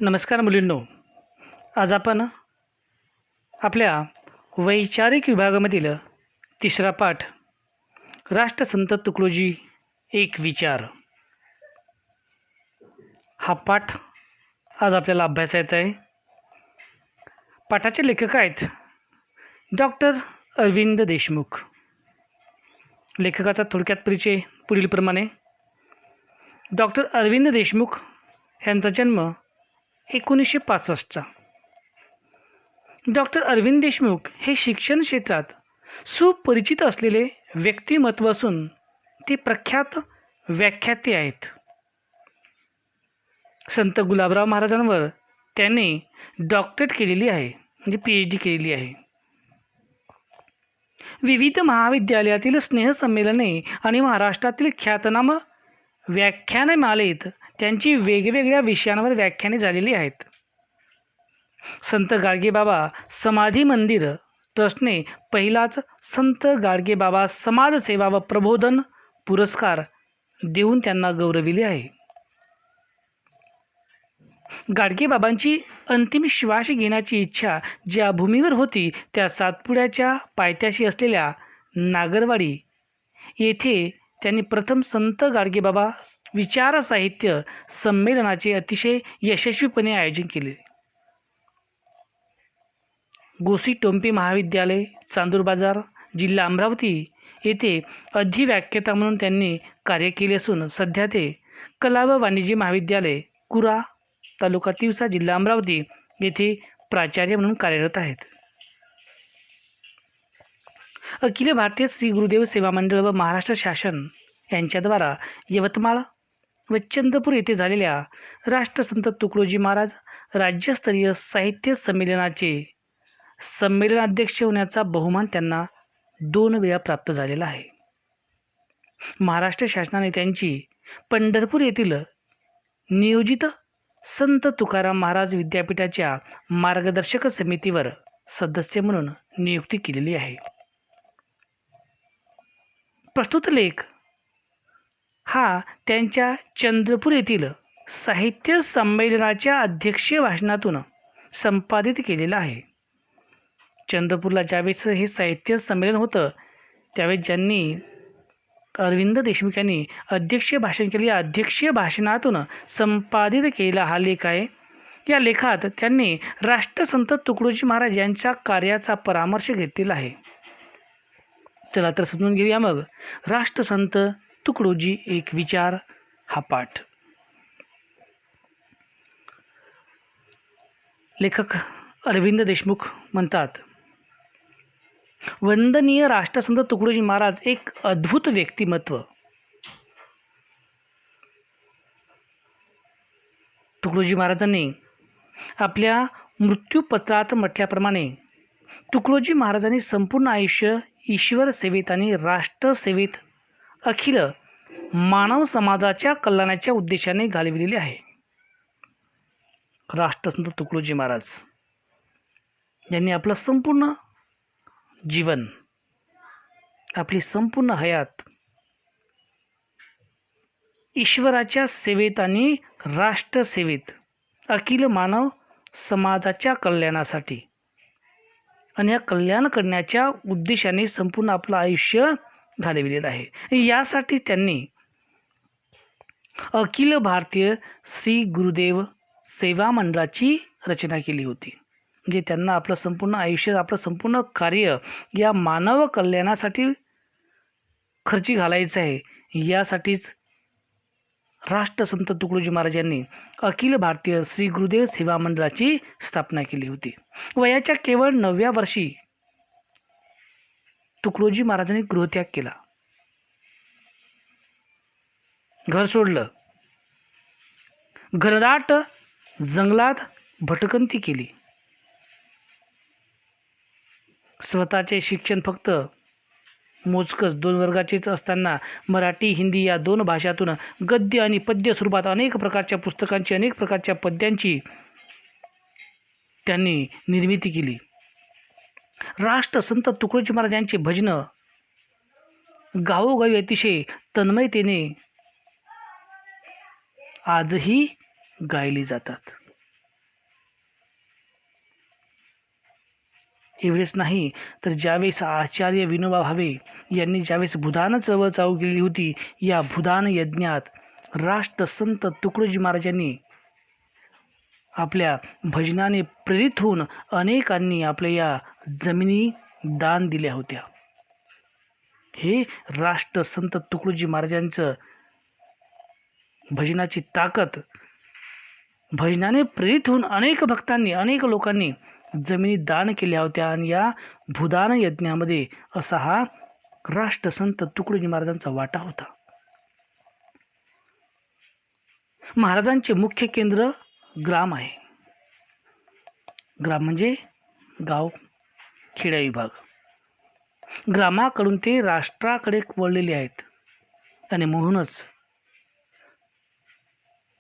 नमस्कार मुलींनो. आज आपण आपल्या वैचारिक विभागामधील तिसरा पाठ राष्ट्रसंत तुकडोजी एक विचार हा पाठ आज आपल्याला अभ्यासायचा आहे. पाठाचे लेखक आहेत डॉक्टर अरविंद देशमुख. लेखकाचा थोडक्यात परिचय पुढीलप्रमाणे. डॉक्टर अरविंद देशमुख यांचा जन्म 1965चा. डॉक्टर अरविंद देशमुख हे शिक्षण क्षेत्रात सुपरिचित असलेले व्यक्तिमत्व असून ते प्रख्यात व्याख्याते आहेत. संत गुलाबराव महाराजांवर त्यांनी डॉक्टरेट केलेली आहे, म्हणजे PhD केलेली आहे. विविध महाविद्यालयातील स्नेहसंमेलने आणि महाराष्ट्रातील ख्यातनाम व्याख्यानमालेत त्यांची वेगवेगळ्या विषयांवर व्याख्याने झालेली आहेत. संत गाडगेबाबा समाधी मंदिर ट्रस्टने पहिलाच संत गाडगेबाबा समाजसेवा व प्रबोधन पुरस्कार देऊन त्यांना गौरविले आहे. गाडगेबाबांची अंतिम श्वास घेण्याची इच्छा ज्या भूमीवर होती त्या सातपुड्याच्या पायथ्याशी असलेल्या नागरवाडी येथे त्यांनी प्रथम संत गाडगेबाबा विचार साहित्य संमेलनाचे अतिशय यशस्वीपणे आयोजन केले. गोसी टोंपे महाविद्यालय, चांदूर बाजार, जिल्हा अमरावती येथे अधिव्याख्याता म्हणून त्यांनी कार्य केले असून सध्या ते कला व वाणिज्य महाविद्यालय, कुरा, तालुका तिवसा, जिल्हा अमरावती येथे प्राचार्य म्हणून कार्यरत आहेत. अखिल भारतीय श्री गुरुदेव सेवा मंडळ व महाराष्ट्र शासन यांच्याद्वारा यवतमाळ व चंद्रपूर येथे झालेल्या राष्ट्रसंत तुकडोजी महाराज राज्यस्तरीय साहित्य संमेलनाचे संमेलनाध्यक्ष होण्याचा बहुमान त्यांना 2 वेळा प्राप्त झालेला आहे. महाराष्ट्र शासनाने त्यांची पंढरपूर येथील नियोजित संत तुकाराम महाराज विद्यापीठाच्या मार्गदर्शक समितीवर सदस्य म्हणून नियुक्ती केलेली आहे. प्रस्तुत लेख हा त्यांच्या चंद्रपूर येथील साहित्य संमेलनाच्या अध्यक्षीय भाषणातून संपादित केलेला आहे. चंद्रपूरला ज्यावेळेस हे साहित्य संमेलन होतं त्यावेळेस ज्यांनी अरविंद देशमुख यांनी अध्यक्षीय भाषण केले. या अध्यक्षीय भाषणातून संपादित केलेला हा लेख आहे. या लेखात त्यांनी राष्ट्रसंत तुकडोजी महाराज यांच्या कार्याचा परामर्श घेतलेला आहे. चला तर समजून घेऊया मग राष्ट्रसंत तुकडोजी एक विचार हा पाठ. लेखक अरविंद देशमुख म्हणतात, वंदनीय राष्ट्रसंत तुकडोजी महाराज एक अद्भुत व्यक्तिमत्व. तुकडोजी महाराजांनी आपल्या मृत्यूपत्रात म्हटल्याप्रमाणे तुकडोजी महाराजांनी संपूर्ण आयुष्य ईश्वर सेवेत आणि राष्ट्रसेवेत अखिल मानव समाजाच्या कल्याणाच्या उद्देशाने घालविलेले आहे. राष्ट्रसंत तुकडोजी महाराज यांनी आपलं संपूर्ण जीवन, आपली संपूर्ण हयात ईश्वराच्या सेवेत आणि राष्ट्रसेवेत अखिल मानव समाजाच्या कल्याणासाठी आणि या कल्याण करण्याच्या उद्देशाने संपूर्ण आपलं आयुष्य घालविलेलं आहे. यासाठी त्यांनी अखिल भारतीय श्री गुरुदेव सेवा मंडळाची रचना केली होती. म्हणजे त्यांना आपलं संपूर्ण आयुष्य, आपलं संपूर्ण कार्य या मानव कल्याणासाठी खर्ची घालायचं आहे. यासाठीच राष्ट्रसंत तुकडोजी महाराज यांनी अखिल भारतीय श्री गुरुदेव सेवा मंडळाची स्थापना केली होती. वयाच्या केवळ 9व्या वर्षी तुकडोजी महाराजांनी गृहत्याग केला, घर सोडलं, घनदाट जंगलात भटकंती केली. स्वतःचे शिक्षण फक्त मोजकच 2 वर्गाचेच असताना मराठी, हिंदी या 2 भाषातून गद्य आणि पद्य स्वरूपात अनेक प्रकारच्या पुस्तकांची, अनेक प्रकारच्या पद्यांची त्यांनी निर्मिती केली. राष्ट्रसंत तुकडोजी महाराज यांची भजनं गावोगावी अतिशय तन्मयतेने आजही गायली जातात. एवढेच नाही तर ज्यावेळेस आचार्य विनोबा भावे यांनी ज्यावेळेस भूदान चळवळ चालू केली होती, या भूदान यज्ञात राष्ट्रसंत तुकडोजी महाराजांनी आपल्या भजनाने प्रेरित होऊन अनेकांनी आपल्या या जमिनी दान दिल्या होत्या. हे राष्ट्रसंत तुकडोजी महाराजांचं भजनाची ताकद, भजनाने प्रेरित होऊन अनेक भक्तांनी, अनेक लोकांनी जमिनी दान केल्या होत्या आणि या भूदान यज्ञामध्ये असा हा राष्ट्रसंत तुकडोजी महाराजांचा वाटा होता. महाराजांचे मुख्य केंद्र ग्राम आहे. ग्राम म्हणजे गाव, खेडा विभाग. ग्रामाकडून ते राष्ट्राकडे वळलेले आहेत आणि म्हणूनच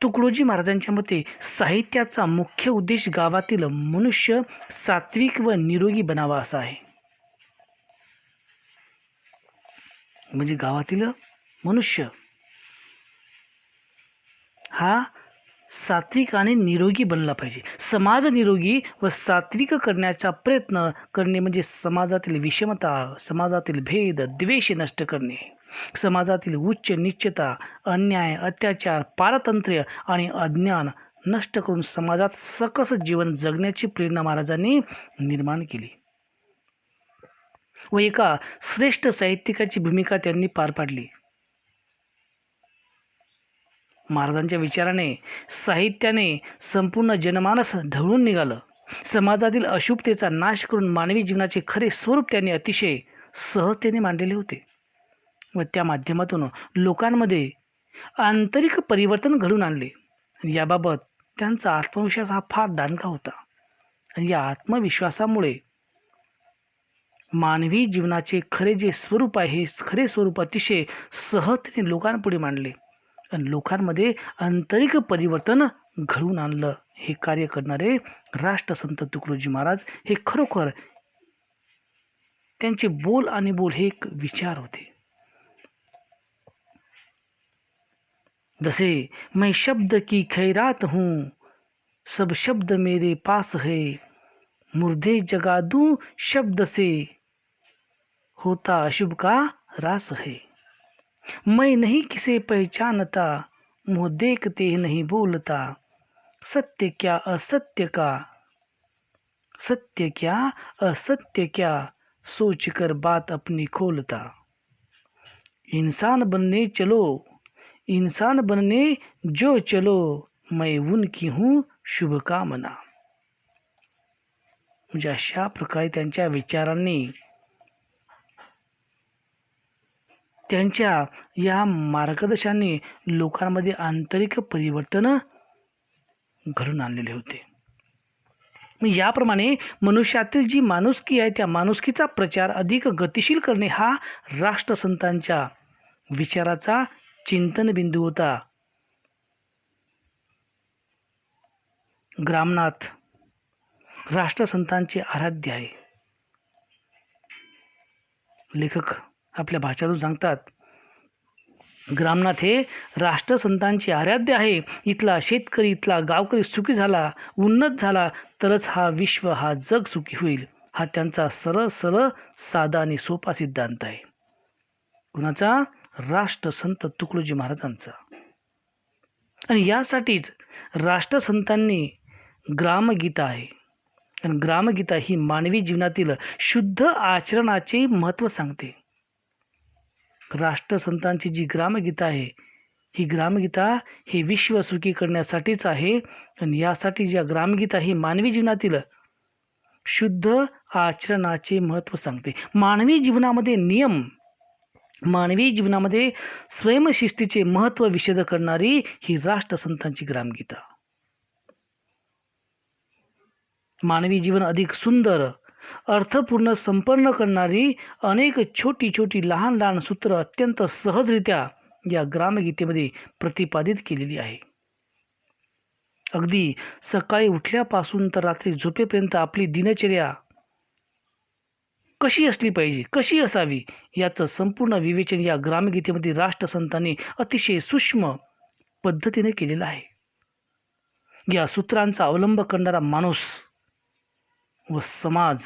तुकडोजी महाराजांच्या मते साहित्याचा मुख्य उद्देश गावातील मनुष्य सात्विक व निरोगी बनावा असा आहे. म्हणजे गावातील मनुष्य हा सात्विक आणि निरोगी बनला पाहिजे. समाज निरोगी व सात्विक करण्याचा प्रयत्न करणे म्हणजे समाजातील विषमता, समाजातील भेद, द्वेष नष्ट करणे, समाजातील उच्च नीचता, अन्याय, अत्याचार, पारतंत्र्य आणि अज्ञान नष्ट करून समाजात सकस जीवन जगण्याची प्रेरणा महाराजांनी निर्माण केली व एका श्रेष्ठ साहित्यिकाची भूमिका त्यांनी पार पाडली. महाराजांच्या विचाराने, साहित्याने संपूर्ण जनमानस ढवळून निघालं. समाजातील अशुभतेचा नाश करून मानवी जीवनाचे खरे स्वरूप त्यांनी अतिशय सहजतेने मांडलेले होते व त्या माध्यमातून लोकांमध्ये आंतरिक परिवर्तन घडून आणले. याबाबत त्यांचा आत्मविश्वास हा फार दांडगा होता आणि या आत्मविश्वासामुळे मानवी जीवनाचे खरे जे स्वरूप आहे, हे खरे स्वरूप अतिशय सहजतेने लोकांपुढे मांडले आणि लोकांमध्ये आंतरिक परिवर्तन घडवून आणलं. हे कार्य करणारे राष्ट्रसंत तुकडोजी महाराज हे खरोखर त्यांचे बोल आणि बोल हे एक विचार होते. जसे मैं शब्द की खैरात हूँ, सब शब्द मेरे पास है, मुर्दे जगा दूँ शब्द से, होता अशुभ का रास है. मैं नहीं किसे पहचानता, मुँह देखते नहीं बोलता, सत्य क्या असत्य का, सत्य क्या असत्य क्या, सोच कर बात अपनी खोलता. इंसान बनने चलो, इंसान बनने जो चलो, मैं उनकी हूँ शुभकामना. म्हणजे अशा प्रकारे त्यांच्या विचारांनी, त्यांच्या या मार्गदर्शनाने लोकांमध्ये आंतरिक परिवर्तन घडून आणलेले होते. याप्रमाणे मनुष्यातील जी माणुसकी आहे, त्या माणुसकीचा प्रचार अधिक गतिशील करणे हा राष्ट्रसंतांच्या विचाराचा चिंतन बिंदू होता. ग्रामनाथ राष्ट्रसंतांचे आराध्य आहे. लेखक आपल्या भाषातून सांगतात, ग्रामनाथ हे राष्ट्रसंतांचे आराध्य आहे. इथला शेतकरी, इथला गावकरी सुखी झाला, उन्नत झाला तरच हा विश्व, हा जग सुखी होईल. हा त्यांचा सरळ सरळ साधा आणि सोपा सिद्धांत आहे. कुणाचा? राष्ट्रसंत तुकडोजी महाराजांचा. आणि यासाठीच राष्ट्रसंतांनी ग्रामगीता आहे. आणि ग्रामगीता ही मानवी जीवनातील शुद्ध आचरणाचे महत्त्व सांगते. राष्ट्रसंतांची जी ग्रामगीता आहे, ही ग्रामगीता हे विश्व सुखी करण्यासाठीच आहे. आणि यासाठी ज्या ग्रामगीता ही मानवी जीवनातील शुद्ध आचरणाचे महत्त्व सांगते. मानवी जीवनामध्ये नियम, मानवी जीवनामध्ये स्वयंशिस्तीचे महत्त्व विशद करणारी ही राष्ट्रसंतांची ग्रामगीता. मानवी जीवन अधिक सुंदर, अर्थपूर्ण, संपन्न करणारी अनेक छोटी छोटी लहान लहान सूत्र अत्यंत सहजरित्या या ग्रामगीतेमध्ये प्रतिपादित केलेली आहे. अगदी सकाळी उठल्यापासून तर रात्री झोपेपर्यंत आपली दिनचर्या कशी असली पाहिजे, कशी असावी, याचं संपूर्ण विवेचन या ग्रामगीतेमध्ये राष्ट्रसंतांनी अतिशय सूक्ष्म पद्धतीने केलेलं आहे. या सूत्रांचा अवलंब करणारा माणूस व समाज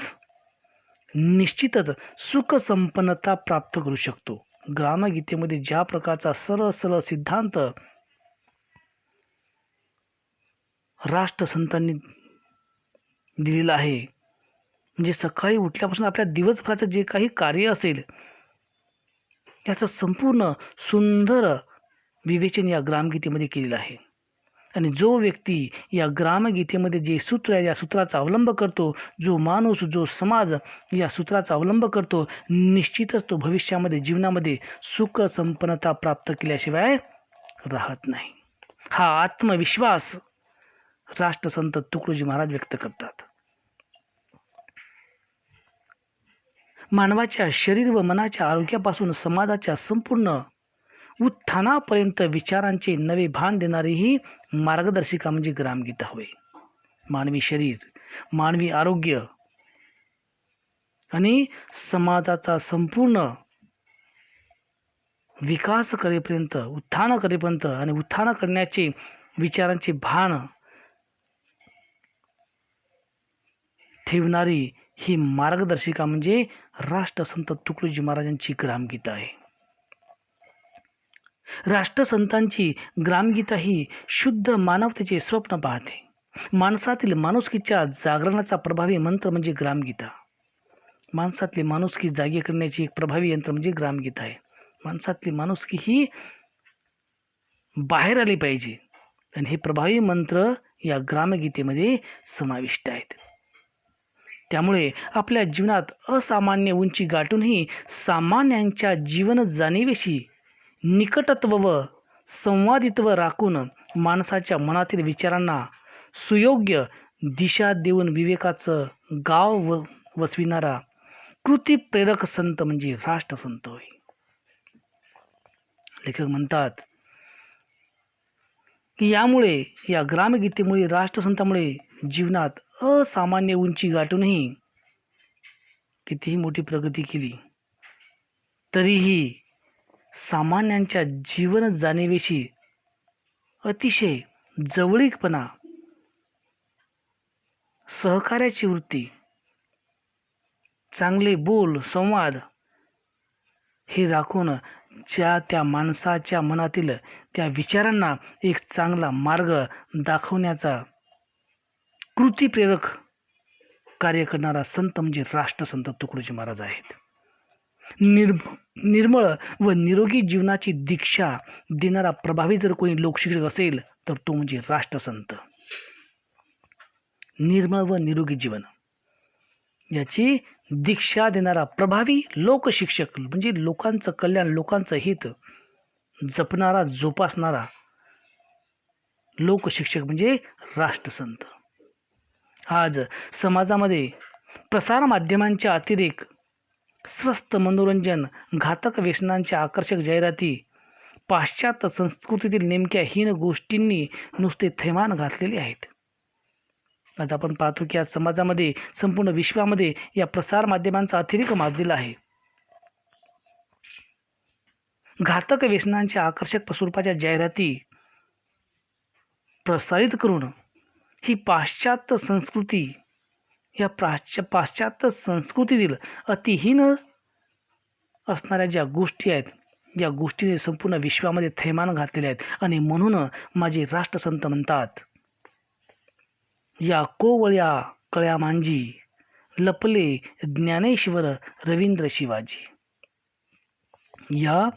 निश्चितच सुखसंपन्नता प्राप्त करू शकतो. ग्रामगीतेमध्ये ज्या प्रकारचा सरळ सरळ सिद्धांत राष्ट्रसंतांनी दिलेला आहे, म्हणजे सकाळी उठल्यापासून आपल्या दिवसभराचं जे काही कार्य असेल याचं संपूर्ण सुंदर विवेचन या ग्रामगीतेमध्ये केलेलं आहे. आणि जो व्यक्ती या ग्रामगीतेमध्ये जे सूत्र आहे या सूत्राचा अवलंब करतो, जो माणूस जो समाज या सूत्राचा अवलंब करतो, निश्चितच तो भविष्यामध्ये जीवनामध्ये सुख संपन्नता प्राप्त केल्याशिवाय राहत नाही. हा आत्मविश्वास राष्ट्रसंत तुकडोजी महाराज व्यक्त करतात. मानवाच्या शरीर व मनाच्या आरोग्यापासून समाजाच्या संपूर्ण उत्थानापर्यंत विचारांचे नवे भान देणारी ही मार्गदर्शिका म्हणजे ग्रामगीता होय. मानवी शरीर, मानवी आरोग्य आणि समाजाचा संपूर्ण विकास करेपर्यंत, उत्थान करेपर्यंत आणि उत्थान करण्याचे विचारांचे भान ठेवणारी ही मार्गदर्शिका म्हणजे राष्ट्रसंत तुकडोजी महाराजांची ग्रामगीता आहे. राष्ट्रसंतांची ग्रामगीता ही शुद्ध मानवतेचे स्वप्न पाहते. माणसातील माणुसकीच्या जागरणाचा प्रभावी मंत्र म्हणजे ग्रामगीता. माणसातली माणुसकी जागी करण्याची एक प्रभावी यंत्र म्हणजे ग्रामगीता आहे. माणसातली माणुसकी ही बाहेर आली पाहिजे आणि हे प्रभावी मंत्र या ग्रामगीतेमध्ये समाविष्ट आहेत. त्यामुळे आपल्या जीवनात असामान्य उंची गाठूनही सामान्यांच्या जीवन जाणीवेशी निकटत्व व संवादित्व राखून माणसाच्या मनातील विचारांना सुयोग्य दिशा देऊन विवेकाचं गाव वसविणारा कृतीप्रेरक संत म्हणजे राष्ट्रसंत होय. लेखक म्हणतात की यामुळे या ग्रामगीतेमुळे राष्ट्रसंतामुळे जीवनात असामान्य उंची गाठूनही कितीही मोठी प्रगती केली तरीही सामान्यांच्या जीवन जाणीवेशी अतिशय जवळीकपणा, सहकार्याची वृत्ती, चांगले बोल, संवाद हे राखून त्या माणसाच्या मनातील त्या विचारांना एक चांगला मार्ग दाखवण्याचा कृतीप्रेरक कार्य करणारा संत म्हणजे राष्ट्रसंत तुकडोजी महाराज आहेत. निर्मळ व निरोगी जीवनाची दीक्षा देणारा प्रभावी जर कोणी लोकशिक्षक असेल तर तो म्हणजे राष्ट्रसंत. निर्मळ व निरोगी जीवन याची दीक्षा देणारा प्रभावी लोकशिक्षक म्हणजे लोकांचं कल्याण, लोकांचं हित जपणारा, जोपासणारा लोकशिक्षक म्हणजे राष्ट्रसंत. आज समाजामध्ये प्रसारमाध्यमांच्या अतिरेक, स्वस्त मनोरंजन, घातक व्यसनांच्या आकर्षक जाहिराती, पाश्चात्य संस्कृतीतील नेमक्या हीन गोष्टींनी नुसते थैमान घातलेले आहेत. आज आपण पाहतो की आज समाजामध्ये, संपूर्ण विश्वामध्ये या प्रसारमाध्यमांचा अतिरेक माजलेला आहे. घातक व्यसनांच्या आकर्षक स्वरूपाच्या जाहिराती प्रसारित करून ही पाश्चात्य संस्कृती, या पाश्चात्य संस्कृतीतील अतिहीन असणाऱ्या ज्या गोष्टी आहेत या गोष्टीने संपूर्ण विश्वामध्ये थैमान घातलेले आहेत. आणि म्हणून माझे राष्ट्रसंत म्हणतात, या कोवळ्या कळ्या मांजी लपले ज्ञानेश्वर रवींद्र शिवाजी. या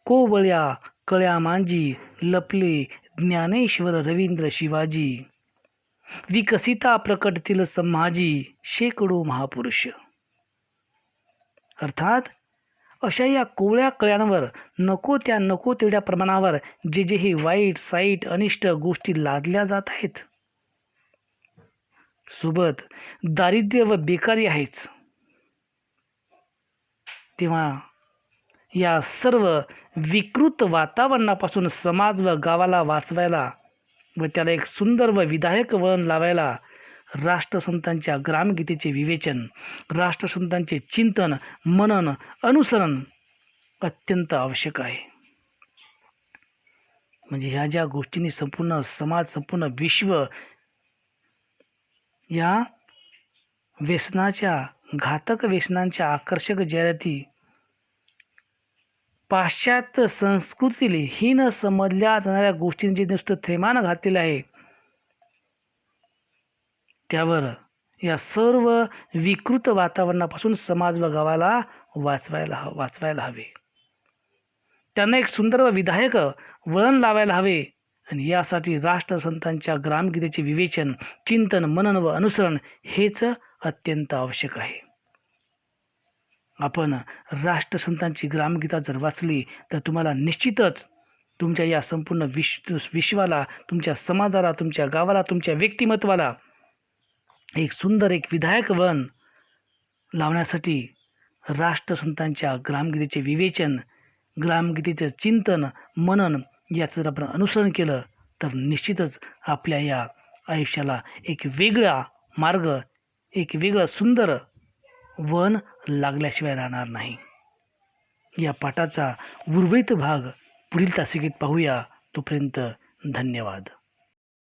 कोवळ्या कळ्या मांजी लपले ज्ञानेश्वर रवींद्र शिवाजी, विकसिता प्रकटतील संभाजी शेकडो महापुरुष. अर्थात अशा या कोवळ्या कळ्यांवर नको तेवढ्या प्रमाणावर जे हे वाईट, साईट, अनिष्ट गोष्टी लादल्या जात आहेत, सोबत दारिद्र्य व बेकारी आहेच, तेव्हा या सर्व विकृत वातावरणापासून समाज व गावाला वाचवायला व त्याला एक सुंदर व विधायक वळण लावायला राष्ट्रसंतांच्या ग्रामगीतेचे विवेचन, राष्ट्रसंतांचे चिंतन, मनन, अनुसरण अत्यंत आवश्यक आहे. म्हणजे ह्या ज्या गोष्टींनी संपूर्ण समाज, संपूर्ण विश्व या व्यसनाच्या, घातक व्यसनांच्या आकर्षक जाहिराती, पाश्चात्य संस्कृतीला हीन समजल्या जाणाऱ्या गोष्टींचे नुसतं थैमान घातलेलं आहे, त्यावर या सर्व विकृत वातावरणापासून समाज व गावाला वाचवायला हवे. त्यांना एक सुंदर व विधायक वळण लावायला हवे आणि यासाठी राष्ट्रसंतांच्या ग्रामगीतेचे विवेचन, चिंतन, मनन व अनुसरण हेच अत्यंत आवश्यक आहे. आपण राष्ट्रसंतांची ग्रामगीता जर वाचली तर तुम्हाला निश्चितच तुमच्या या संपूर्ण विश्वाला, तुमच्या समाजाला, तुमच्या गावाला, तुमच्या व्यक्तिमत्वाला एक सुंदर, एक विधायक वळण लावण्यासाठी राष्ट्रसंतांच्या ग्रामगीतेचे विवेचन, ग्रामगीतेचे चिंतन, मनन याचं जर आपण अनुसरण केलं तर निश्चितच आपल्या या आयुष्याला एक वेगळा मार्ग, एक वेगळं सुंदर वळण लागल्याशिवाय राहणार नाही. या पाठाचा उर्वरित भाग पुढील तासिकेत पाहूया. तोपर्यंत धन्यवाद.